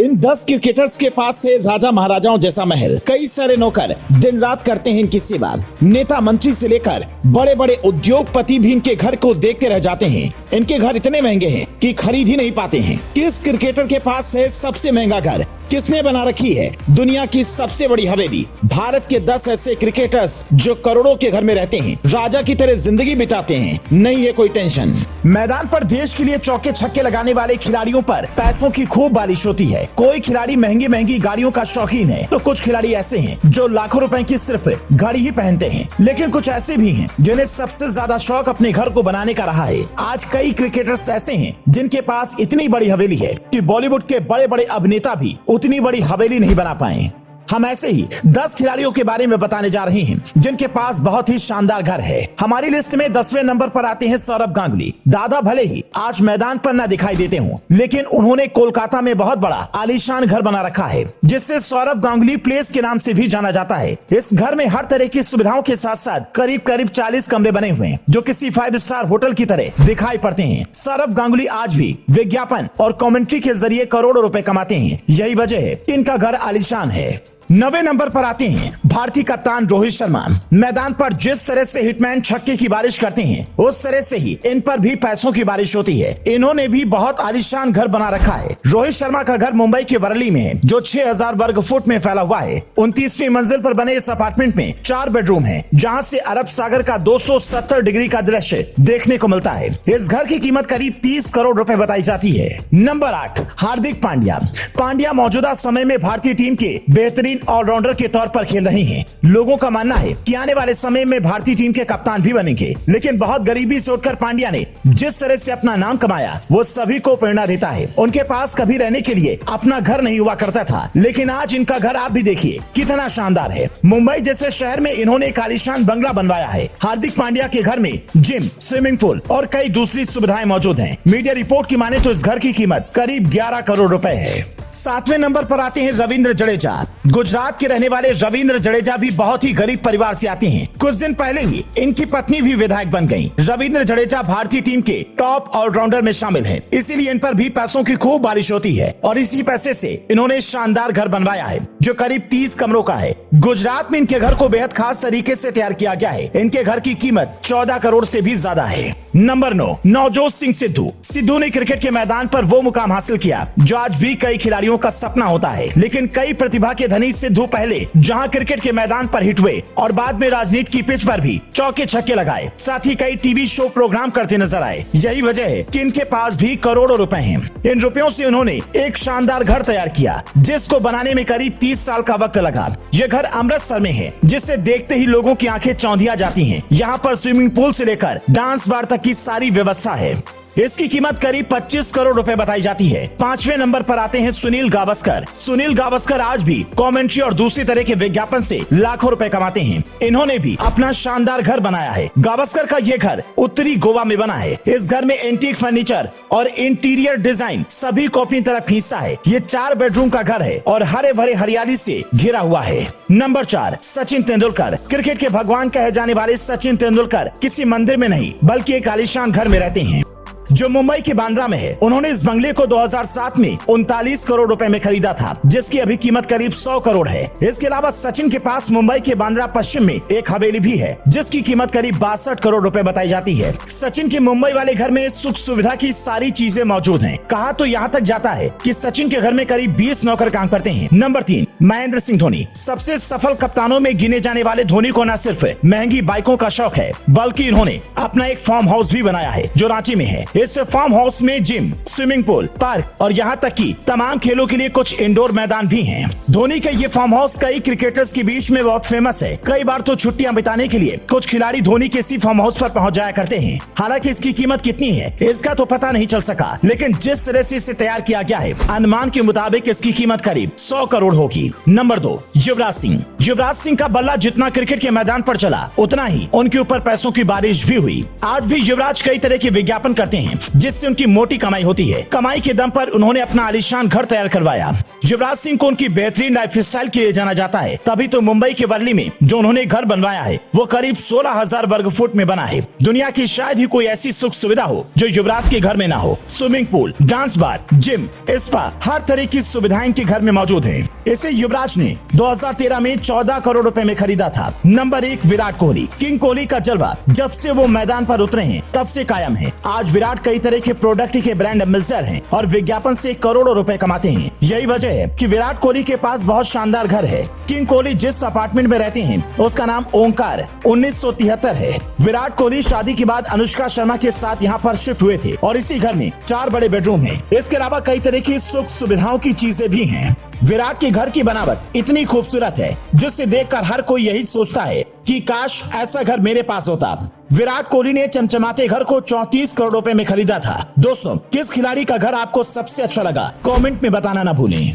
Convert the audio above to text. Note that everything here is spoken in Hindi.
इन 10 क्रिकेटर्स के पास है राजा महाराजाओं जैसा महल, कई सारे नौकर दिन रात करते हैं इनकी सेवा। नेता मंत्री से लेकर बड़े बड़े उद्योगपति भी इनके घर को देखते रह जाते हैं। इनके घर इतने महंगे हैं कि खरीद ही नहीं पाते हैं। किस क्रिकेटर के पास है सबसे महंगा घर? किसने बना रखी है दुनिया की सबसे बड़ी हवेली? भारत के 10 ऐसे क्रिकेटर्स जो करोड़ों के घर में रहते हैं, राजा की तरह जिंदगी बिताते हैं, नहीं है कोई टेंशन। मैदान पर देश के लिए चौके छक्के लगाने वाले खिलाड़ियों पर पैसों की खूब बारिश होती है। कोई खिलाड़ी महंगी महंगी गाड़ियों का शौकीन है, तो कुछ खिलाड़ी ऐसे हैं जो लाखों रुपए की सिर्फ घड़ी ही पहनते हैं। लेकिन कुछ ऐसे भी हैं जिन्हें सबसे ज्यादा शौक अपने घर को बनाने का रहा है। आज कई क्रिकेटर्स ऐसे हैं जिनके पास इतनी बड़ी हवेली है कि बॉलीवुड के बड़े बड़े अभिनेता भी उतनी बड़ी हवेली नहीं बना पाए। हम ऐसे ही 10 खिलाड़ियों के बारे में बताने जा रहे हैं जिनके पास बहुत ही शानदार घर है। हमारी लिस्ट में 10वें नंबर पर आते हैं सौरभ गांगुली। दादा भले ही आज मैदान पर न दिखाई देते हों, लेकिन उन्होंने कोलकाता में बहुत बड़ा आलीशान घर बना रखा है, जिससे सौरभ गांगुली प्लेस के नाम से भी जाना जाता है। इस घर में हर तरह की सुविधाओं के साथ साथ करीब करीब 40 कमरे बने हुए हैं, जो किसी 5 स्टार होटल की तरह दिखाई पड़ते हैं। सौरभ गांगुली आज भी विज्ञापन और कमेंट्री के जरिए करोड़ों रुपए कमाते हैं। यही वजह है कि इनका घर आलीशान है। 9वें नंबर पर आते हैं भारतीय कप्तान रोहित शर्मा। मैदान पर जिस तरह से हिटमैन छक्के की बारिश करते हैं, उस तरह से ही इन पर भी पैसों की बारिश होती है। इन्होंने भी बहुत आलीशान घर बना रखा है। रोहित शर्मा का घर मुंबई के वरली में है, जो 6000 वर्ग फुट में फैला हुआ है। 29वीं मंजिल पर बने इस अपार्टमेंट में 4 बेडरूम है, जहाँ से अरब सागर का 270 डिग्री का दृश्य देखने को मिलता है। इस घर की कीमत करीब 30 करोड़ रुपए बताई जाती है। नंबर 8 हार्दिक पांड्या। पांड्या मौजूदा समय में भारतीय टीम के बेहतरीन ऑलराउंडर के तौर पर खेल रहे हैं। लोगों का मानना है कि आने वाले समय में भारतीय टीम के कप्तान भी बनेंगे। लेकिन बहुत गरीबी से उठकर पांड्या ने जिस तरह से अपना नाम कमाया, वो सभी को प्रेरणा देता है। उनके पास कभी रहने के लिए अपना घर नहीं हुआ करता था, लेकिन आज इनका घर आप भी देखिए कितना शानदार है। मुंबई जैसे शहर में इन्होंने एक आलीशान बंगला बनवाया है। हार्दिक पांड्या के घर में जिम, स्विमिंग पूल और कई दूसरी सुविधाएं मौजूद हैं। मीडिया रिपोर्ट की माने तो इस घर की कीमत करीब 11 करोड़ रुपए है। 7वें नंबर पर आते हैं रविंद्र जडेजा। गुजरात के रहने वाले रविंद्र जडेजा भी बहुत ही गरीब परिवार से आते हैं। कुछ दिन पहले ही इनकी पत्नी भी विधायक बन गई। रविंद्र जडेजा भारतीय टीम के टॉप ऑलराउंडर में शामिल है, इसीलिए इन पर भी पैसों की खूब बारिश होती है और इसी पैसे से इन्होंने शानदार घर बनवाया है, जो करीब 30 कमरों का है। गुजरात में इनके घर को बेहद खास तरीके से तैयार किया गया है। इनके घर की कीमत 14 करोड़ से भी ज्यादा है। नंबर 9 नवजोत सिंह सिद्धू। सिद्धू ने क्रिकेट के मैदान पर वो मुकाम हासिल किया जो आज भी कई खिलाड़ियों का सपना होता है। लेकिन कई प्रतिभा के धनी सिद्धू पहले जहां क्रिकेट के मैदान पर हिट हुए और बाद में राजनीति की पिच पर भी चौके छक्के लगाए, साथ ही कई टीवी शो प्रोग्राम करते नजर आए। यही वजह है कि इनके पास भी करोड़ों रुपए हैं। इन रुपयों से उन्होंने एक शानदार घर तैयार किया, जिसको बनाने में करीब 30 साल का वक्त लगा। ये घर अमृतसर में है, जिसे देखते ही लोगों की आंखें चौंधिया जाती हैं। यहाँ पर स्विमिंग पूल से लेकर डांस बार तक की सारी व्यवस्था है। इसकी कीमत करीब 25 करोड़ रुपए बताई जाती है। 5वें नंबर पर आते हैं सुनील गावस्कर। सुनील गावस्कर आज भी कमेंट्री और दूसरी तरह के विज्ञापन से लाखों रुपए कमाते हैं। इन्होंने भी अपना शानदार घर बनाया है। गावस्कर का ये घर उत्तरी गोवा में बना है। इस घर में एंटीक फर्नीचर और इंटीरियर डिजाइन सभी को अपनी तरफ खींचता है। ये 4 बेडरूम का घर है और हरे भरे हरियाली से घिरा हुआ है। नंबर 4 सचिन तेंदुलकर। क्रिकेट के भगवान कहे जाने वाले सचिन तेंदुलकर किसी मंदिर में नहीं, बल्कि एक आलीशान घर में रहते हैं, जो मुंबई के बांद्रा में है। उन्होंने इस बंगले को 2007 में 39 करोड़ रुपए में खरीदा था, जिसकी अभी कीमत करीब 100 करोड़ है। इसके अलावा सचिन के पास मुंबई के बांद्रा पश्चिम में एक हवेली भी है, जिसकी कीमत करीब 62 करोड़ रुपए बताई जाती है। सचिन के मुंबई वाले घर में सुख सुविधा की सारी चीजें मौजूद हैं। कहा तो यहाँ तक जाता है कि सचिन के घर में करीब 20 नौकर काम करते हैं। नंबर 3 महेंद्र सिंह धोनी। सबसे सफल कप्तानों में गिने जाने वाले धोनी को न सिर्फ महंगी बाइकों का शौक है, बल्कि इन्होंने अपना एक फार्म हाउस भी बनाया है, जो रांची में है। इस फार्म हाउस में जिम, स्विमिंग पूल, पार्क और यहाँ तक कि तमाम खेलों के लिए कुछ इंडोर मैदान भी हैं। धोनी का ये फार्म हाउस कई क्रिकेटर्स के बीच में बहुत फेमस है। कई बार तो छुट्टियां बिताने के लिए कुछ खिलाड़ी धोनी के इसी फार्म हाउस पर पहुंच जाया करते हैं। हालांकि इसकी कीमत कितनी है इसका तो पता नहीं चल सका, लेकिन जिस तरह से इसे तैयार किया गया है, अनुमान के मुताबिक इसकी कीमत करीब 100 करोड़ होगी। नंबर 2 युवराज सिंह। युवराज सिंह का बल्ला जितना क्रिकेट के मैदान पर चला, उतना ही उनके ऊपर पैसों की बारिश भी हुई। आज भी युवराज कई तरह के विज्ञापन करते हैं, जिससे उनकी मोटी कमाई होती है। कमाई के दम पर उन्होंने अपना आलीशान घर तैयार करवाया। युवराज सिंह को उनकी बेहतरीन लाइफस्टाइल के लिए जाना जाता है, तभी तो मुंबई के वर्ली में जो उन्होंने घर बनवाया है वो करीब 16,000 वर्ग फुट में बना है। दुनिया की शायद ही कोई ऐसी सुख सुविधा हो जो युवराज के घर में ना हो। Swimming pool, dance bar, gym, spa, हर तरह की सुविधाएं इनके घर में मौजूद है। इसे युवराज ने 2013 में 14 करोड़ रुपए में खरीदा था। नंबर 1, विराट कोहली। किंग कोहली का जलवा जब से वो मैदान पर उतरे हैं तब से कायम है। आज विराट कई तरह के प्रोडक्ट के ब्रांड एम्बेसडर हैं और विज्ञापन से करोड़ों रुपए कमाते हैं। यही वजह है कि विराट कोहली के पास बहुत शानदार घर है। किंग कोहली जिस अपार्टमेंट में रहते हैं उसका नाम ओंकार 1973 है। विराट कोहली शादी के बाद अनुष्का शर्मा के साथ यहाँ पर शिफ्ट हुए थे और इसी घर में 4 बड़े बेडरूम हैं। इसके अलावा कई तरह की सुख सुविधाओं की चीजें भी हैं। विराट के घर की बनावट इतनी खूबसूरत है जिससे देखकर हर कोई यही सोचता है कि काश ऐसा घर मेरे पास होता। विराट कोहली ने चमचमाते घर को 34 करोड़ रुपए में खरीदा था। दोस्तों, किस खिलाड़ी का घर आपको सबसे अच्छा लगा? कमेंट में बताना ना भूलें।